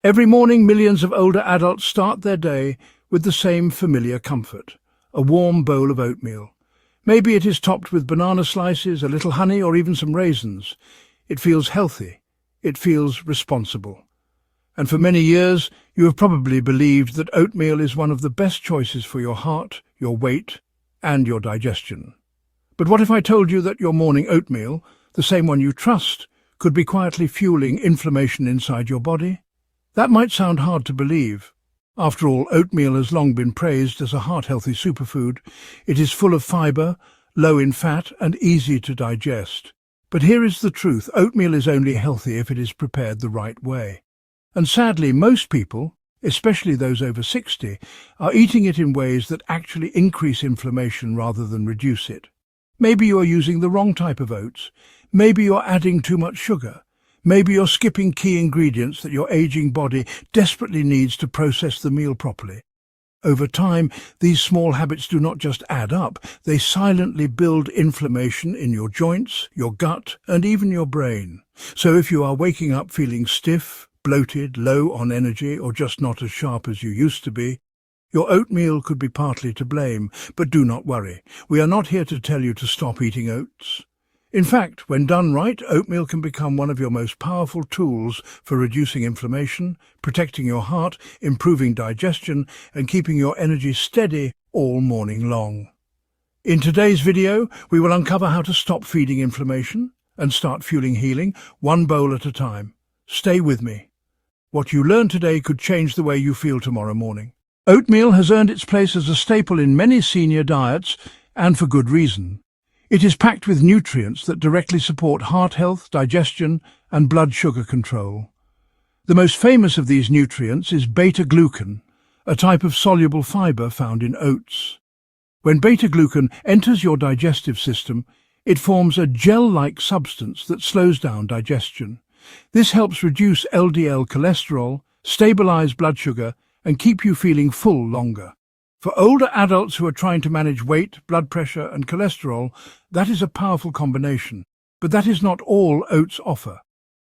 Every morning, millions of older adults start their day with the same familiar comfort, a warm bowl of oatmeal. Maybe it is topped with banana slices, a little honey, or even some raisins. It feels healthy. It feels responsible. And for many years, you have probably believed that oatmeal is one of the best choices for your heart, your weight, and your digestion. But what if I told you that your morning oatmeal, the same one you trust, could be quietly fueling inflammation inside your body? That might sound hard to believe. After all, oatmeal has long been praised as a heart-healthy superfood. It is full of fibre, low in fat, and easy to digest. But here is the truth: oatmeal is only healthy if it is prepared the right way. And sadly, most people, especially those over 60, are eating it in ways that actually increase inflammation rather than reduce it. Maybe you are using the wrong type of oats. Maybe you're adding too much sugar. Maybe you're skipping key ingredients that your aging body desperately needs to process the meal properly. Over time, these small habits do not just add up, they silently build inflammation in your joints, your gut, and even your brain. So if you are waking up feeling stiff, bloated, low on energy, or just not as sharp as you used to be, your oatmeal could be partly to blame. But do not worry, we are not here to tell you to stop eating oats. In fact, when done right, oatmeal can become one of your most powerful tools for reducing inflammation, protecting your heart, improving digestion, and keeping your energy steady all morning long. In today's video, we will uncover how to stop feeding inflammation and start fueling healing, one bowl at a time. Stay with me. What you learn today could change the way you feel tomorrow morning. Oatmeal has earned its place as a staple in many senior diets, and for good reason. It is packed with nutrients that directly support heart health, digestion, and blood sugar control. The most famous of these nutrients is beta-glucan, a type of soluble fiber found in oats. When beta-glucan enters your digestive system, it forms a gel-like substance that slows down digestion. This helps reduce LDL cholesterol, stabilize blood sugar, and keep you feeling full longer. For older adults who are trying to manage weight, blood pressure, and cholesterol, that is a powerful combination. But that is not all oats offer.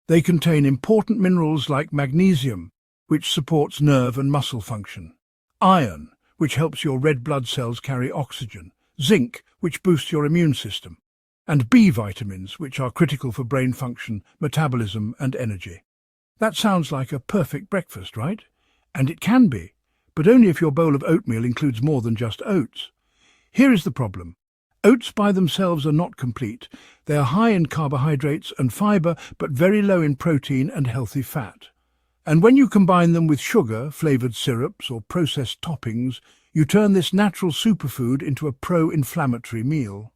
They contain important minerals like magnesium, which supports nerve and muscle function; iron, which helps your red blood cells carry oxygen; zinc, which boosts your immune system; and B vitamins, which are critical for brain function, metabolism, and energy. That sounds like a perfect breakfast, right? And it can be, but only if your bowl of oatmeal includes more than just oats. Here is the problem. Oats by themselves are not complete. They are high in carbohydrates and fiber, but very low in protein and healthy fat. And when you combine them with sugar, flavored syrups, or processed toppings, you turn this natural superfood into a pro-inflammatory meal.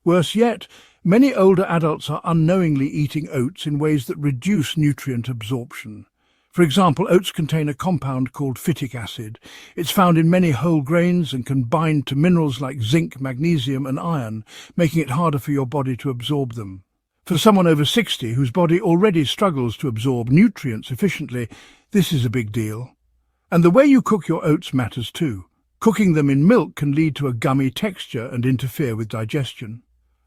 Worse yet, many older adults are unknowingly eating oats in ways that reduce nutrient absorption. For example, oats contain a compound called phytic acid. It's found in many whole grains and can bind to minerals like zinc, magnesium, and iron, making it harder for your body to absorb them. For someone over 60 whose body already struggles to absorb nutrients efficiently, this is a big deal. And the way you cook your oats matters too. Cooking them in milk can lead to a gummy texture and interfere with digestion.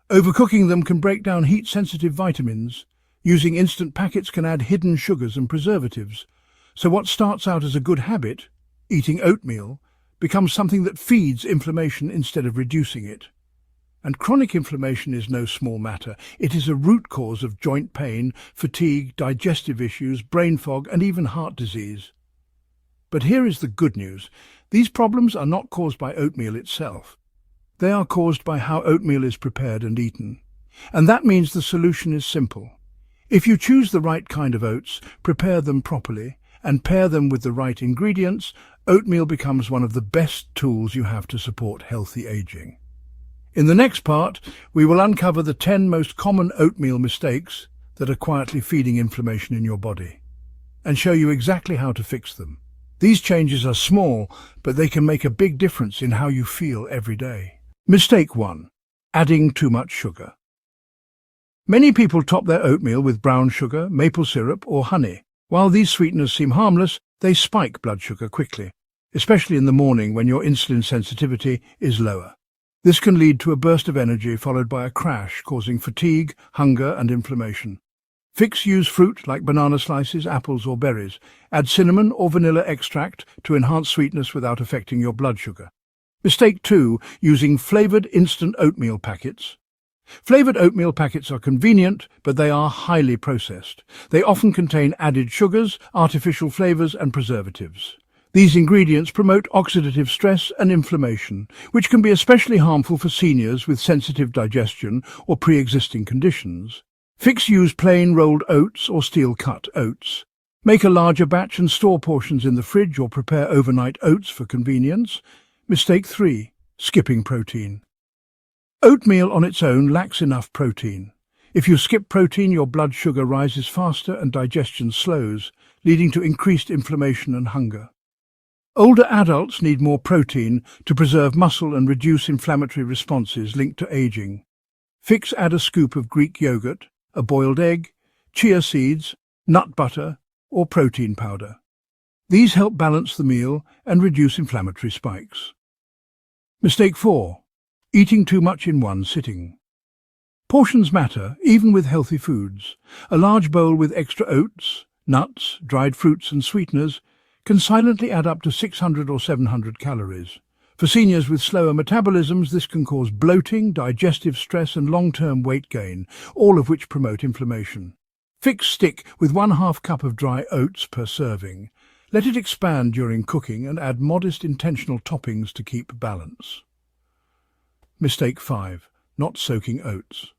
Overcooking them can break down heat-sensitive vitamins. Using instant packets can add hidden sugars and preservatives. So what starts out as a good habit, eating oatmeal, becomes something that feeds inflammation instead of reducing it. And chronic inflammation is no small matter. It is a root cause of joint pain, fatigue, digestive issues, brain fog, and even heart disease. But here is the good news. These problems are not caused by oatmeal itself. They are caused by how oatmeal is prepared and eaten. And that means the solution is simple. If you choose the right kind of oats, prepare them properly, and pair them with the right ingredients, oatmeal becomes one of the best tools you have to support healthy aging. In the next part, we will uncover the 10 most common oatmeal mistakes that are quietly feeding inflammation in your body, and show you exactly how to fix them. These changes are small, but they can make a big difference in how you feel every day. Mistake 1. Adding too much sugar. Many people top their oatmeal with brown sugar, maple syrup, or honey. While these sweeteners seem harmless, they spike blood sugar quickly, especially in the morning when your insulin sensitivity is lower. This can lead to a burst of energy followed by a crash, causing fatigue, hunger, and inflammation. Fix use fruit like banana slices, apples or berries. Add cinnamon or vanilla extract to enhance sweetness without affecting your blood sugar. Mistake 2. Using flavoured instant oatmeal packets. Flavoured oatmeal packets are convenient, but they are highly processed. They often contain added sugars, artificial flavours and preservatives. These ingredients promote oxidative stress and inflammation, which can be especially harmful for seniors with sensitive digestion or pre-existing conditions. Fix use plain rolled oats or steel-cut oats. Make a larger batch and store portions in the fridge or prepare overnight oats for convenience. Mistake 3. Skipping protein. Oatmeal on its own lacks enough protein. If you skip protein, your blood sugar rises faster and digestion slows, leading to increased inflammation and hunger. Older adults need more protein to preserve muscle and reduce inflammatory responses linked to aging. Fix add a scoop of Greek yogurt, a boiled egg, chia seeds, nut butter, or protein powder. These help balance the meal and reduce inflammatory spikes. Mistake 4. Eating too much in one sitting. Portions matter, even with healthy foods. A large bowl with extra oats, nuts, dried fruits and sweeteners can silently add up to 600 or 700 calories. For seniors with slower metabolisms, this can cause bloating, digestive stress and long-term weight gain, all of which promote inflammation. Fix stick with 1/2 cup of dry oats per serving. Let it expand during cooking and add modest intentional toppings to keep balance. Mistake 5. Not soaking oats.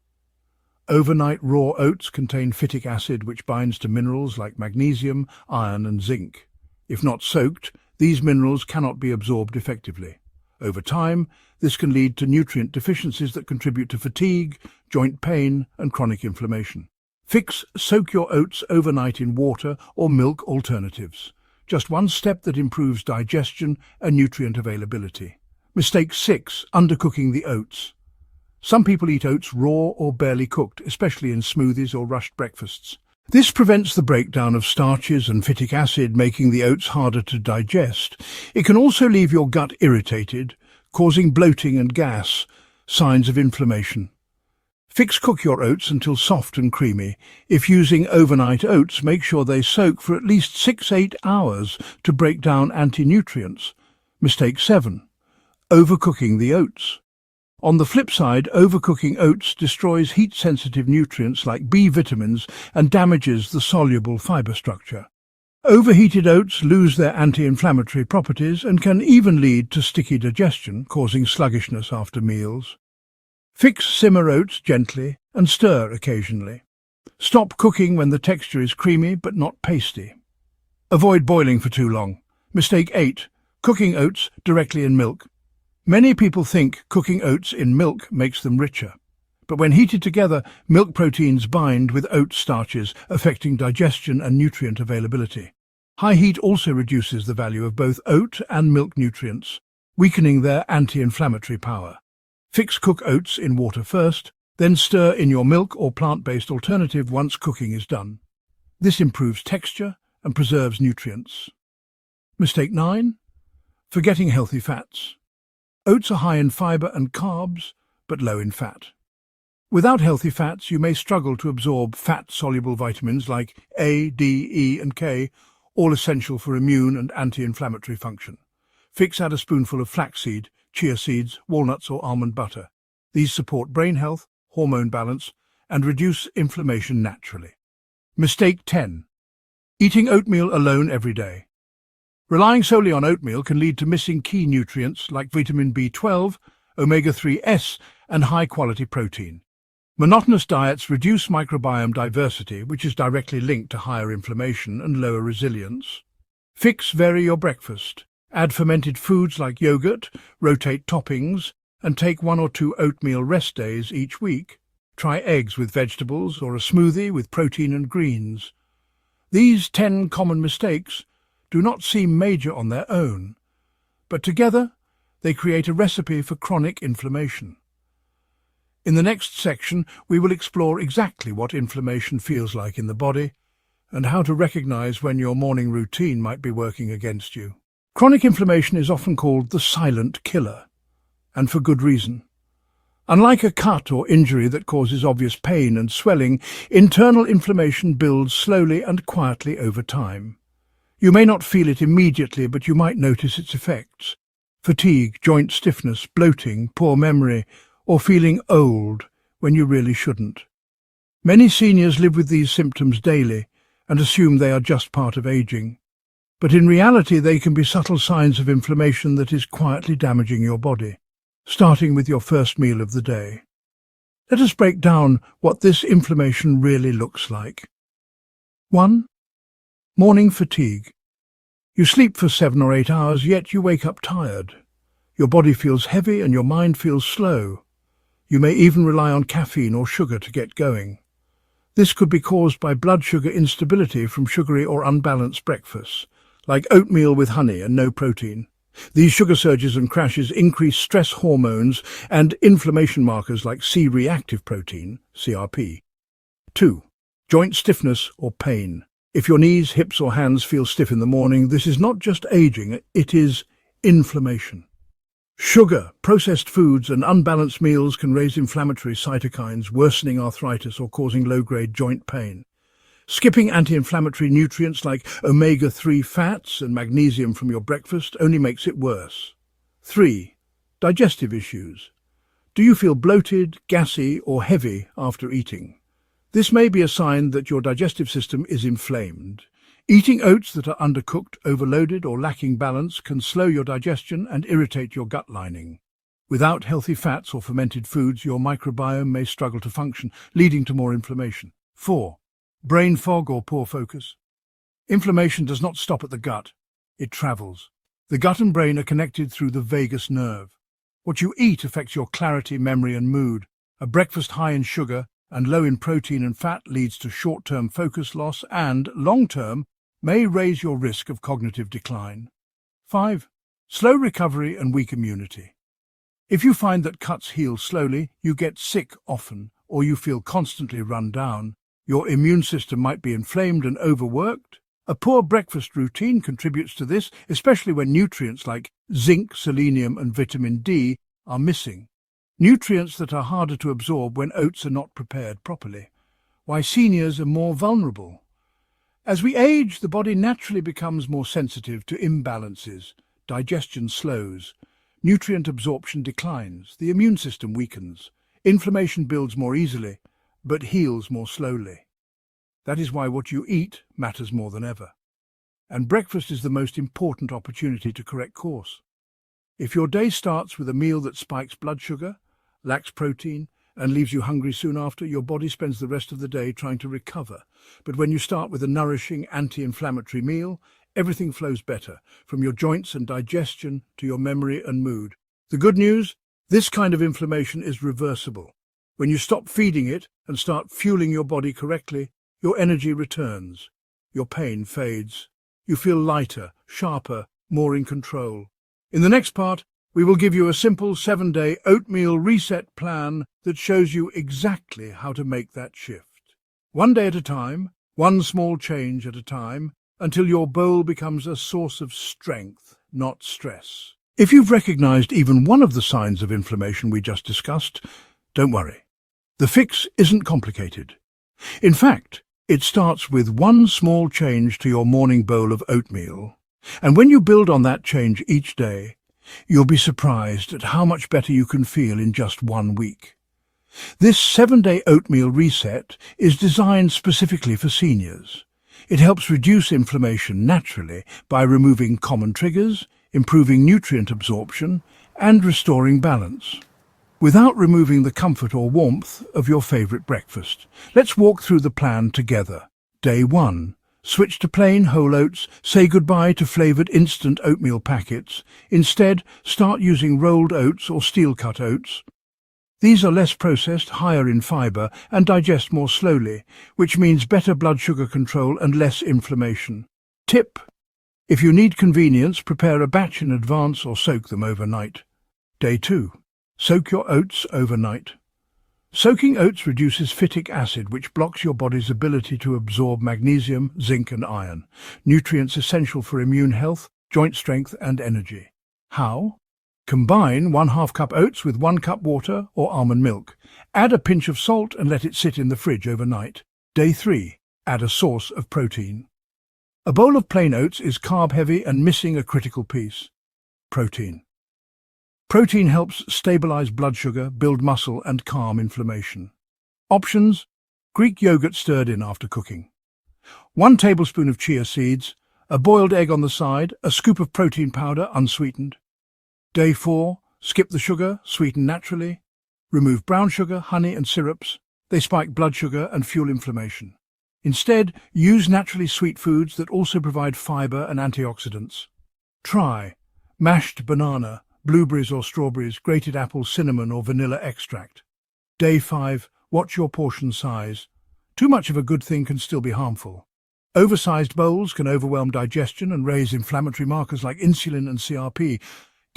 Overnight raw oats contain phytic acid which binds to minerals like magnesium, iron and zinc. If not soaked, these minerals cannot be absorbed effectively. Over time, this can lead to nutrient deficiencies that contribute to fatigue, joint pain and chronic inflammation. Fix soak your oats overnight in water or milk alternatives. Just one step that improves digestion and nutrient availability. Mistake 6. Undercooking the oats. Some people eat oats raw or barely cooked, especially in smoothies or rushed breakfasts. This prevents the breakdown of starches and phytic acid, making the oats harder to digest. It can also leave your gut irritated, causing bloating and gas, signs of inflammation. Fix cook your oats until soft and creamy. If using overnight oats, make sure they soak for at least 6-8 hours to break down anti-nutrients. Mistake 7. Overcooking the oats. On the flip side, overcooking oats destroys heat-sensitive nutrients like B vitamins and damages the soluble fiber structure. Overheated oats lose their anti-inflammatory properties and can even lead to sticky digestion, causing sluggishness after meals. Fix simmer oats gently and stir occasionally. Stop cooking when the texture is creamy but not pasty. Avoid boiling for too long. Mistake 8. Cooking oats directly in milk. Many people think cooking oats in milk makes them richer. But when heated together, milk proteins bind with oat starches, affecting digestion and nutrient availability. High heat also reduces the value of both oat and milk nutrients, weakening their anti-inflammatory power. Fix cook oats in water first, then stir in your milk or plant-based alternative once cooking is done. This improves texture and preserves nutrients. Mistake 9. Forgetting healthy fats. Oats are high in fiber and carbs, but low in fat. Without healthy fats, you may struggle to absorb fat-soluble vitamins like A, D, E and K, all essential for immune and anti-inflammatory function. Fix add a spoonful of flaxseed, chia seeds, walnuts or almond butter. These support brain health, hormone balance, and reduce inflammation naturally. Mistake 10. Eating oatmeal alone every day. Relying solely on oatmeal can lead to missing key nutrients like vitamin B12, omega-3s, and high-quality protein. Monotonous diets reduce microbiome diversity, which is directly linked to higher inflammation and lower resilience. Vary your breakfast. Add fermented foods like yogurt, rotate toppings, and take 1 or 2 oatmeal rest days each week. Try eggs with vegetables or a smoothie with protein and greens. These 10 common mistakes do not seem major on their own, but together they create a recipe for chronic inflammation. In the next section, we will explore exactly what inflammation feels like in the body and how to recognize when your morning routine might be working against you. Chronic inflammation is often called the silent killer, and for good reason. Unlike a cut or injury that causes obvious pain and swelling, internal inflammation builds slowly and quietly over time. You may not feel it immediately, but you might notice its effects. Fatigue, joint stiffness, bloating, poor memory, or feeling old when you really shouldn't. Many seniors live with these symptoms daily and assume they are just part of aging. But in reality, they can be subtle signs of inflammation that is quietly damaging your body, starting with your first meal of the day. Let us break down what this inflammation really looks like. 1. Morning fatigue. You sleep for 7 or 8 hours, yet you wake up tired. Your body feels heavy and your mind feels slow. You may even rely on caffeine or sugar to get going. This could be caused by blood sugar instability from sugary or unbalanced breakfasts, like oatmeal with honey and no protein. These sugar surges and crashes increase stress hormones and inflammation markers like C-reactive protein, CRP. 2. Joint stiffness or pain. If your knees, hips or hands feel stiff in the morning, this is not just aging, it is inflammation. Sugar, processed foods and unbalanced meals can raise inflammatory cytokines, worsening arthritis or causing low-grade joint pain. Skipping anti-inflammatory nutrients like omega-3 fats and magnesium from your breakfast only makes it worse. 3. Digestive issues. Do you feel bloated, gassy or heavy after eating? This may be a sign that your digestive system is inflamed. Eating oats that are undercooked, overloaded or lacking balance can slow your digestion and irritate your gut lining. Without healthy fats or fermented foods, your microbiome may struggle to function, leading to more inflammation. 4. Brain fog or poor focus. Inflammation does not stop at the gut, it travels. The gut and brain are connected through the vagus nerve. What you eat affects your clarity, memory and mood. A breakfast high in sugar and low in protein and fat leads to short-term focus loss and, long-term, may raise your risk of cognitive decline. 5. Slow recovery and weak immunity. If you find that cuts heal slowly, you get sick often, or you feel constantly run down, your immune system might be inflamed and overworked. A poor breakfast routine contributes to this, especially when nutrients like zinc, selenium and vitamin D are missing. Nutrients that are harder to absorb when oats are not prepared properly. Why seniors are more vulnerable. As we age, the body naturally becomes more sensitive to imbalances. Digestion slows. Nutrient absorption declines. The immune system weakens. Inflammation builds more easily, but heals more slowly. That is why what you eat matters more than ever. And breakfast is the most important opportunity to correct course. If your day starts with a meal that spikes blood sugar, lacks protein, and leaves you hungry soon after, your body spends the rest of the day trying to recover. But when you start with a nourishing, anti-inflammatory meal, everything flows better, from your joints and digestion to your memory and mood. The good news? This kind of inflammation is reversible. When you stop feeding it and start fueling your body correctly, your energy returns. Your pain fades. You feel lighter, sharper, more in control. In the next part, we will give you a simple 7-day oatmeal reset plan that shows you exactly how to make that shift. 1 day at a time, one small change at a time, until your bowl becomes a source of strength, not stress. If you've recognized even one of the signs of inflammation we just discussed, don't worry. The fix isn't complicated. In fact, it starts with one small change to your morning bowl of oatmeal. And when you build on that change each day, you'll be surprised at how much better you can feel in just 1 week. This 7-day oatmeal reset is designed specifically for seniors. It helps reduce inflammation naturally by removing common triggers, improving nutrient absorption, and restoring balance, without removing the comfort or warmth of your favorite breakfast. Let's walk through the plan together. Day 1. Switch to plain whole oats. Say goodbye to flavored instant oatmeal packets. Instead, start using rolled oats or steel-cut oats. These are less processed, higher in fiber, and digest more slowly, which means better blood sugar control and less inflammation. Tip: if you need convenience, prepare a batch in advance or soak them overnight. Day 2. Soak your oats overnight. Soaking oats reduces phytic acid, which blocks your body's ability to absorb magnesium, zinc and iron, nutrients essential for immune health, joint strength and energy. How? Combine 1/2 cup oats with 1 cup water or almond milk. Add a pinch of salt and let it sit in the fridge overnight. Day 3. Add a source of protein. A bowl of plain oats is carb-heavy and missing a critical piece: protein. Protein helps stabilize blood sugar, build muscle, and calm inflammation. Options: Greek yogurt stirred in after cooking. 1 tablespoon of chia seeds, a boiled egg on the side, a scoop of protein powder unsweetened. Day 4. Skip the sugar, sweeten naturally. Remove brown sugar, honey and syrups. They spike blood sugar and fuel inflammation. Instead, use naturally sweet foods that also provide fiber and antioxidants. Try mashed banana, blueberries or strawberries, grated apple, cinnamon or vanilla extract. Day 5. Watch your portion size. Too much of a good thing can still be harmful. Oversized bowls can overwhelm digestion and raise inflammatory markers like insulin and CRP.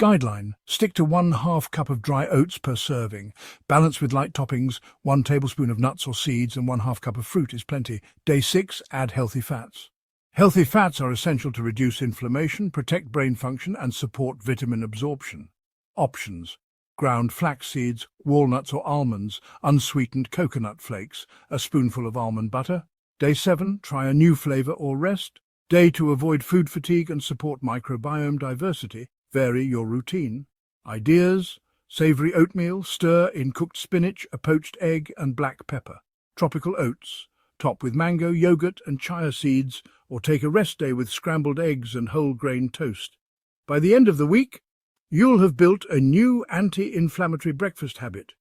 Guideline: stick to 1/2 cup of dry oats per serving. Balance with light toppings. 1 tablespoon of nuts or seeds and 1/2 cup of fruit is plenty. Day 6. Add healthy fats. Healthy fats are essential to reduce inflammation, protect brain function, and support vitamin absorption. Options: ground flax seeds, walnuts or almonds, unsweetened coconut flakes, a spoonful of almond butter. Day 7. Try a new flavor or rest. Day to avoid food fatigue and support microbiome diversity. Vary your routine. Ideas: savory oatmeal, stir in cooked spinach, a poached egg and black pepper. Tropical oats, top with mango, yogurt and chia seeds, or take a rest day with scrambled eggs and whole grain toast. By the end of the week, you'll have built a new anti-inflammatory breakfast habit,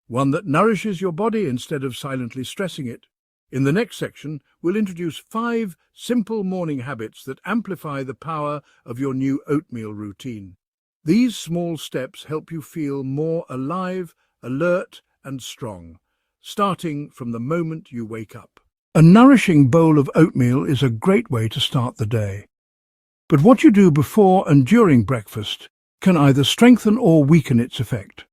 one that nourishes your body instead of silently stressing it. In the next section, we'll introduce 5 simple morning habits that amplify the power of your new oatmeal routine. These small steps help you feel more alive, alert, and strong, starting from the moment you wake up. A nourishing bowl of oatmeal is a great way to start the day. But what you do before and during breakfast can either strengthen or weaken its effect.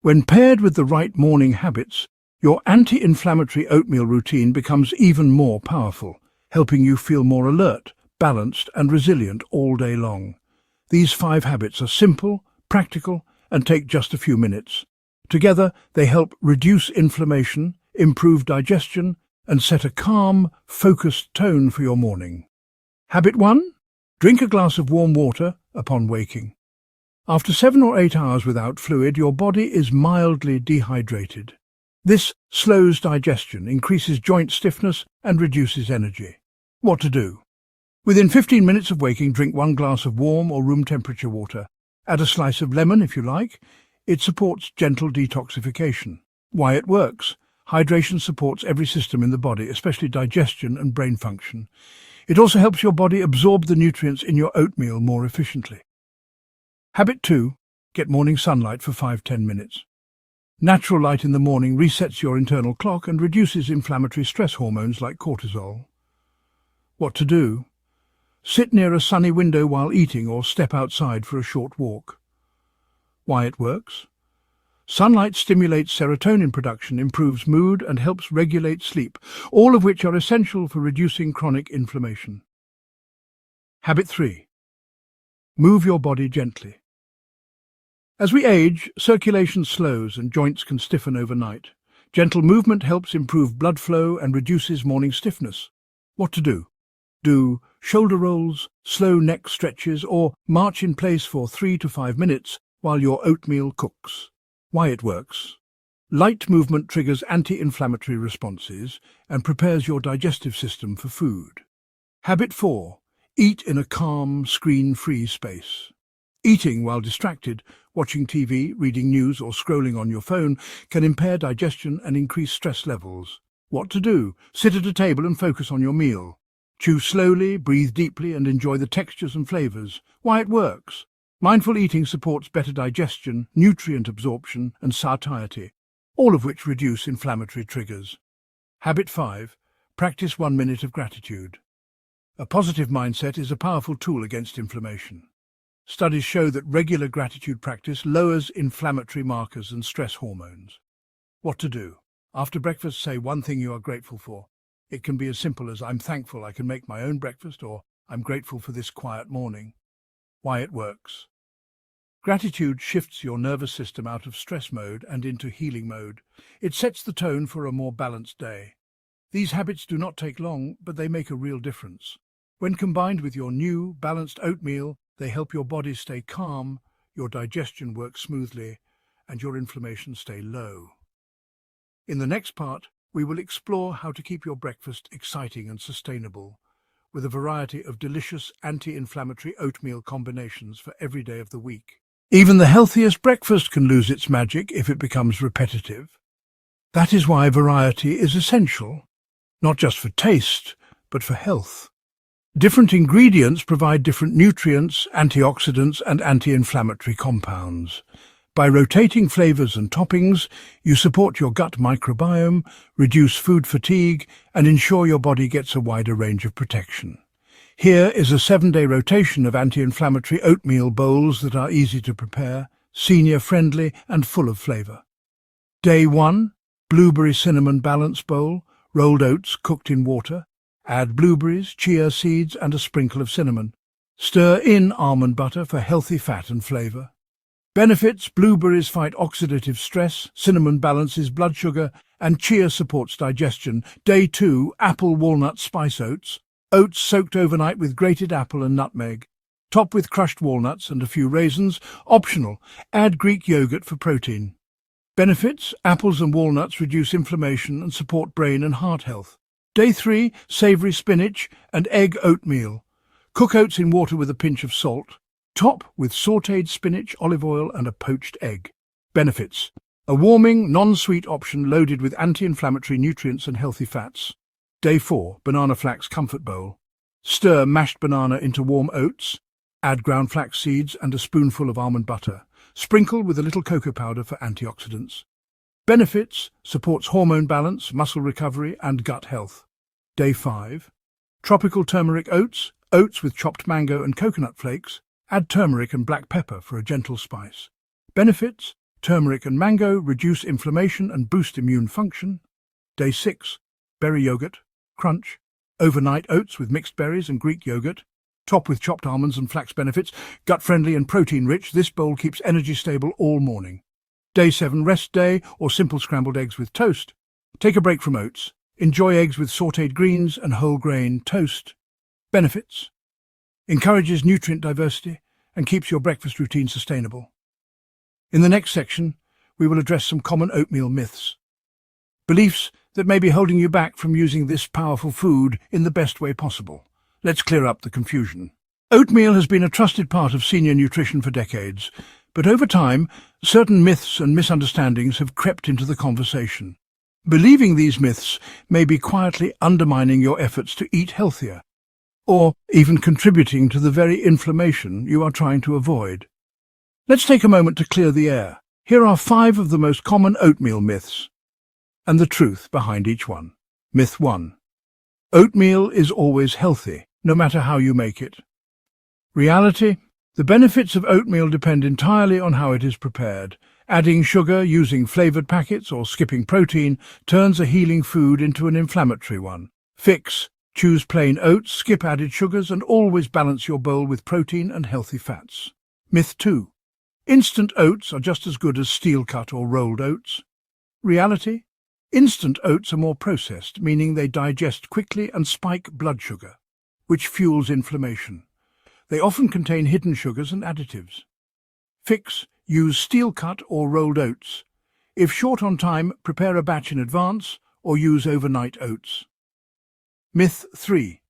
When paired with the right morning habits, your anti-inflammatory oatmeal routine becomes even more powerful, helping you feel more alert, balanced, and resilient all day long. These 5 habits are simple, practical, and take just a few minutes. Together, they help reduce inflammation, improve digestion, and set a calm, focused tone for your morning. Habit 1. Drink a glass of warm water upon waking. After 7 or 8 hours without fluid, your body is mildly dehydrated. This slows digestion, increases joint stiffness, and reduces energy. What to do? Within 15 minutes of waking, drink 1 glass of warm or room temperature water. Add a slice of lemon if you like. It supports gentle detoxification. Why it works? Hydration supports every system in the body, especially digestion and brain function. It also helps your body absorb the nutrients in your oatmeal more efficiently. Habit 2. Get morning sunlight for 5–10 minutes. Natural light in the morning resets your internal clock and reduces inflammatory stress hormones like cortisol. What to do? Sit near a sunny window while eating or step outside for a short walk. Why it works? Sunlight stimulates serotonin production, improves mood, and helps regulate sleep, all of which are essential for reducing chronic inflammation. Habit 3. Move your body gently. As we age, circulation slows and joints can stiffen overnight. Gentle movement helps improve blood flow and reduces morning stiffness. What to do? Do shoulder rolls, slow neck stretches, or march in place for 3 to 5 minutes while your oatmeal cooks. Why it works? Light movement triggers anti-inflammatory responses and prepares your digestive system for food. Habit 4. Eat in a calm, screen-free space. Eating while distracted, watching TV, reading news, or scrolling on your phone can impair digestion and increase stress levels. What to do? Sit at a table and focus on your meal. Chew slowly, breathe deeply, and enjoy the textures and flavors. Why it works? Mindful eating supports better digestion, nutrient absorption, and satiety, all of which reduce inflammatory triggers. Habit 5. Practice 1 minute of gratitude. A positive mindset is a powerful tool against inflammation. Studies show that regular gratitude practice lowers inflammatory markers and stress hormones. What to do? After breakfast, say one thing you are grateful for. It can be as simple as "I'm thankful I can make my own breakfast," or "I'm grateful for this quiet morning." Why it works? Gratitude shifts your nervous system out of stress mode and into healing mode. It sets the tone for a more balanced day. These habits do not take long, but they make a real difference. When combined with your new, balanced oatmeal, they help your body stay calm, your digestion work smoothly, and your inflammation stay low. In the next part, we will explore how to keep your breakfast exciting and sustainable, with a variety of delicious anti-inflammatory oatmeal combinations for every day of the week. Even the healthiest breakfast can lose its magic if it becomes repetitive. That is why variety is essential, not just for taste, but for health. Different ingredients provide different nutrients, antioxidants, and anti-inflammatory compounds. By rotating flavors and toppings, you support your gut microbiome, reduce food fatigue, and ensure your body gets a wider range of protection. Here is a 7-day rotation of anti-inflammatory oatmeal bowls that are easy to prepare, senior-friendly, and full of flavor. Day 1, Blueberry Cinnamon Balance Bowl, rolled oats cooked in water. Add blueberries, chia seeds, and a sprinkle of cinnamon. Stir in almond butter for healthy fat and flavor. Benefits: blueberries fight oxidative stress, cinnamon balances blood sugar, and chia supports digestion. Day 2, Apple Walnut Spice Oats. Oats soaked overnight with grated apple and nutmeg. Top with crushed walnuts and a few raisins. Optional. Add Greek yogurt for protein. Benefits: apples and walnuts reduce inflammation and support brain and heart health. Day 3, Savory Spinach and Egg Oatmeal. Cook oats in water with a pinch of salt. Top with sautéed spinach, olive oil, and a poached egg. Benefits: a warming, non-sweet option loaded with anti-inflammatory nutrients and healthy fats. Day 4, Banana Flax Comfort Bowl. Stir mashed banana into warm oats. Add ground flax seeds and a spoonful of almond butter. Sprinkle with a little cocoa powder for antioxidants. Benefits: supports hormone balance, muscle recovery, and gut health. Day 5, Tropical Turmeric Oats. Oats with chopped mango and coconut flakes. Add turmeric and black pepper for a gentle spice. Benefits: turmeric and mango reduce inflammation and boost immune function. Day 6, Berry Yogurt Crunch. Overnight oats with mixed berries and Greek yogurt. Top with chopped almonds and flax. Benefits: gut-friendly and protein-rich. This bowl keeps energy stable all morning. Day 7, Rest Day or simple scrambled eggs with toast. Take a break from oats. Enjoy eggs with sautéed greens and whole grain toast. Benefits: encourages nutrient diversity and keeps your breakfast routine sustainable. In the next section, we will address some common oatmeal myths. Beliefs that may be holding you back from using this powerful food in the best way possible. Let's clear up the confusion. Oatmeal has been a trusted part of senior nutrition for decades, but over time, certain myths and misunderstandings have crept into the conversation. Believing these myths may be quietly undermining your efforts to eat healthier, or even contributing to the very inflammation you are trying to avoid. Let's take a moment to clear the air. Here are 5 of the most common oatmeal myths, and the truth behind each one. Myth 1. Oatmeal is always healthy, no matter how you make it. Reality: the benefits of oatmeal depend entirely on how it is prepared. Adding sugar, using flavored packets, or skipping protein turns a healing food into an inflammatory one. Fix: choose plain oats, skip added sugars, and always balance your bowl with protein and healthy fats. Myth 2. Instant oats are just as good as steel-cut or rolled oats. Reality: instant oats are more processed, meaning they digest quickly and spike blood sugar, which fuels inflammation. They often contain hidden sugars and additives. Fix: use steel-cut or rolled oats. If short on time, prepare a batch in advance or use overnight oats. Myth 3.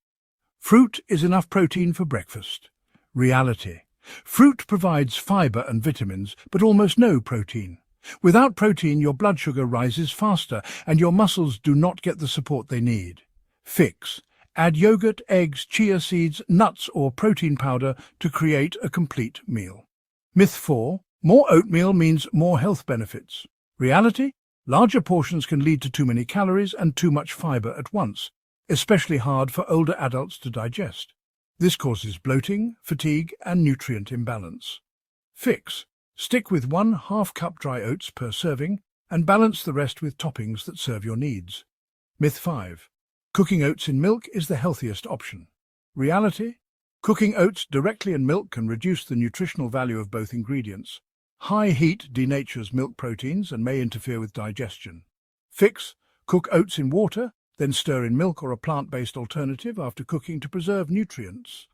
Fruit is enough protein for breakfast. Reality: fruit provides fiber and vitamins, but almost no protein. Without protein, your blood sugar rises faster and your muscles do not get the support they need. Fix: add yogurt, eggs, chia seeds, nuts, or protein powder to create a complete meal. Myth 4. More oatmeal means more health benefits. Reality: larger portions can lead to too many calories and too much fiber at once, especially hard for older adults to digest. This causes bloating, fatigue, and nutrient imbalance. Fix: stick with 1/2 cup dry oats per serving and balance the rest with toppings that serve your needs. Myth 5. Cooking oats in milk is the healthiest option. Reality: Cooking oats directly in milk can reduce the nutritional value of both ingredients. High heat denatures milk proteins and may interfere with digestion. Fix: cook oats in water, then stir in milk or a plant-based alternative after cooking to preserve nutrients.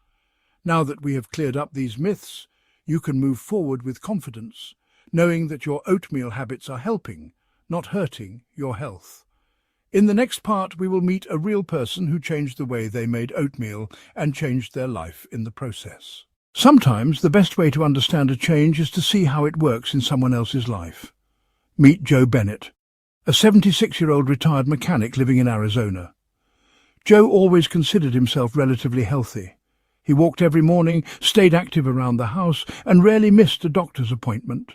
Now that we have cleared up these myths, you can move forward with confidence, knowing that your oatmeal habits are helping, not hurting, your health. In the next part, we will meet a real person who changed the way they made oatmeal and changed their life in the process. Sometimes the best way to understand a change is to see how it works in someone else's life. Meet Joe Bennett, a 76-year-old retired mechanic living in Arizona. Joe always considered himself relatively healthy. He walked every morning, stayed active around the house, and rarely missed a doctor's appointment.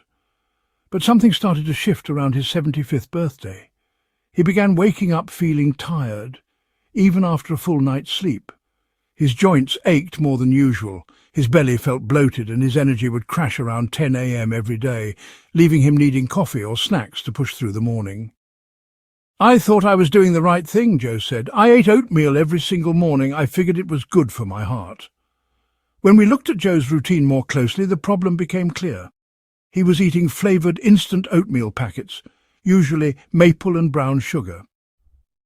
But something started to shift around his 75th birthday. He began waking up feeling tired, even after a full night's sleep. His joints ached more than usual, his belly felt bloated, and his energy would crash around 10 a.m. every day, leaving him needing coffee or snacks to push through the morning. "I thought I was doing the right thing," Joe said. "I ate oatmeal every single morning. I figured it was good for my heart." When we looked at Joe's routine more closely, the problem became clear. He was eating flavoured instant oatmeal packets, usually maple and brown sugar.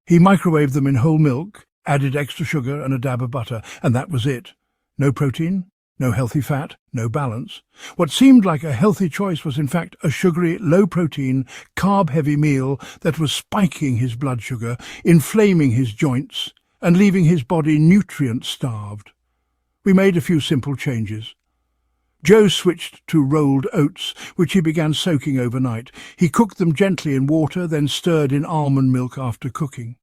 He microwaved them in whole milk, added extra sugar and a dab of butter, and that was it. No protein, no healthy fat, no balance. What seemed like a healthy choice was in fact a sugary, low-protein, carb-heavy meal that was spiking his blood sugar, inflaming his joints, and leaving his body nutrient-starved. We made a few simple changes. Joe switched to rolled oats, which he began soaking overnight. He cooked them gently in water, then stirred in almond milk after cooking.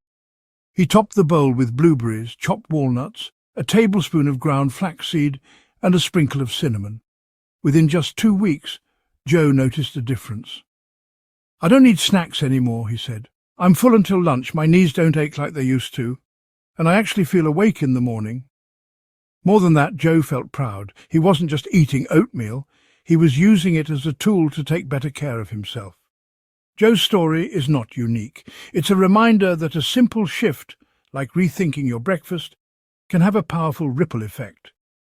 He topped the bowl with blueberries, chopped walnuts, a tablespoon of ground flaxseed, and a sprinkle of cinnamon. Within just 2 weeks, Joe noticed a difference. "I don't need snacks anymore," he said. "I'm full until lunch, my knees don't ache like they used to, and I actually feel awake in the morning." More than that, Joe felt proud. He wasn't just eating oatmeal, he was using it as a tool to take better care of himself. Joe's story is not unique. It's a reminder that a simple shift, like rethinking your breakfast, can have a powerful ripple effect.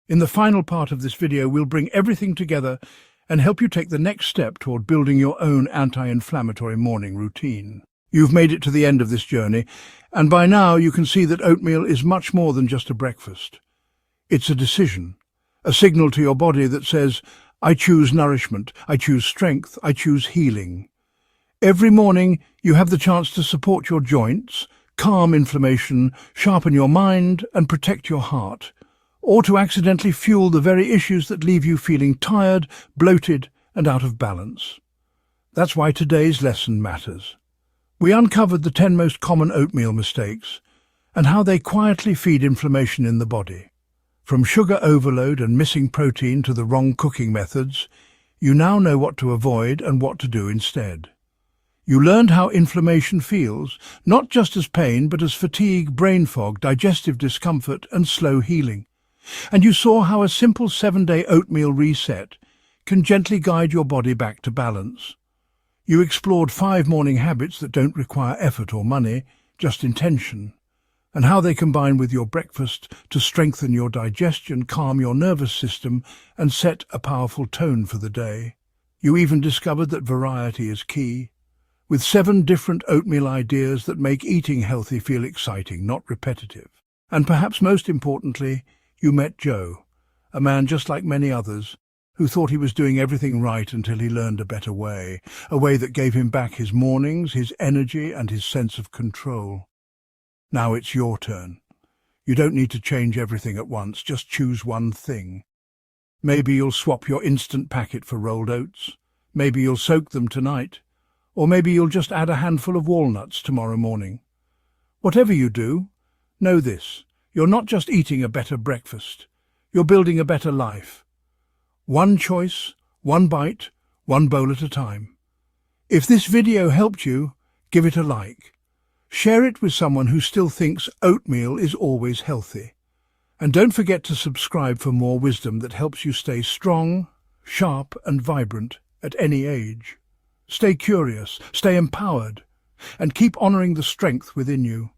In the final part of this video, we'll bring everything together and help you take the next step toward building your own anti-inflammatory morning routine. You've made it to the end of this journey, and by now you can see that oatmeal is much more than just a breakfast. It's a decision, a signal to your body that says, "I choose nourishment, I choose strength, I choose healing." Every morning you have the chance to support your joints, calm inflammation, sharpen your mind, and protect your heart, or to accidentally fuel the very issues that leave you feeling tired, bloated, and out of balance. That's why today's lesson matters. We uncovered the 10 most common oatmeal mistakes and how they quietly feed inflammation in the body. From sugar overload and missing protein to the wrong cooking methods, you now know what to avoid and what to do instead. You learned how inflammation feels, not just as pain, but as fatigue, brain fog, digestive discomfort, and slow healing. And you saw how a simple 7-day oatmeal reset can gently guide your body back to balance. You explored 5 morning habits that don't require effort or money, just intention, and how they combine with your breakfast to strengthen your digestion, calm your nervous system, and set a powerful tone for the day. You even discovered that variety is key, with 7 different oatmeal ideas that make eating healthy feel exciting, not repetitive. And perhaps most importantly, you met Joe, a man just like many others, who thought he was doing everything right until he learned a better way, a way that gave him back his mornings, his energy, and his sense of control. Now it's your turn. You don't need to change everything at once, just choose one thing. Maybe you'll swap your instant packet for rolled oats. Maybe you'll soak them tonight. Or maybe you'll just add a handful of walnuts tomorrow morning. Whatever you do, know this: you're not just eating a better breakfast. You're building a better life. One choice, one bite, one bowl at a time. If this video helped you, give it a like. Share it with someone who still thinks oatmeal is always healthy. And don't forget to subscribe for more wisdom that helps you stay strong, sharp, and vibrant at any age. Stay curious, stay empowered, and keep honoring the strength within you.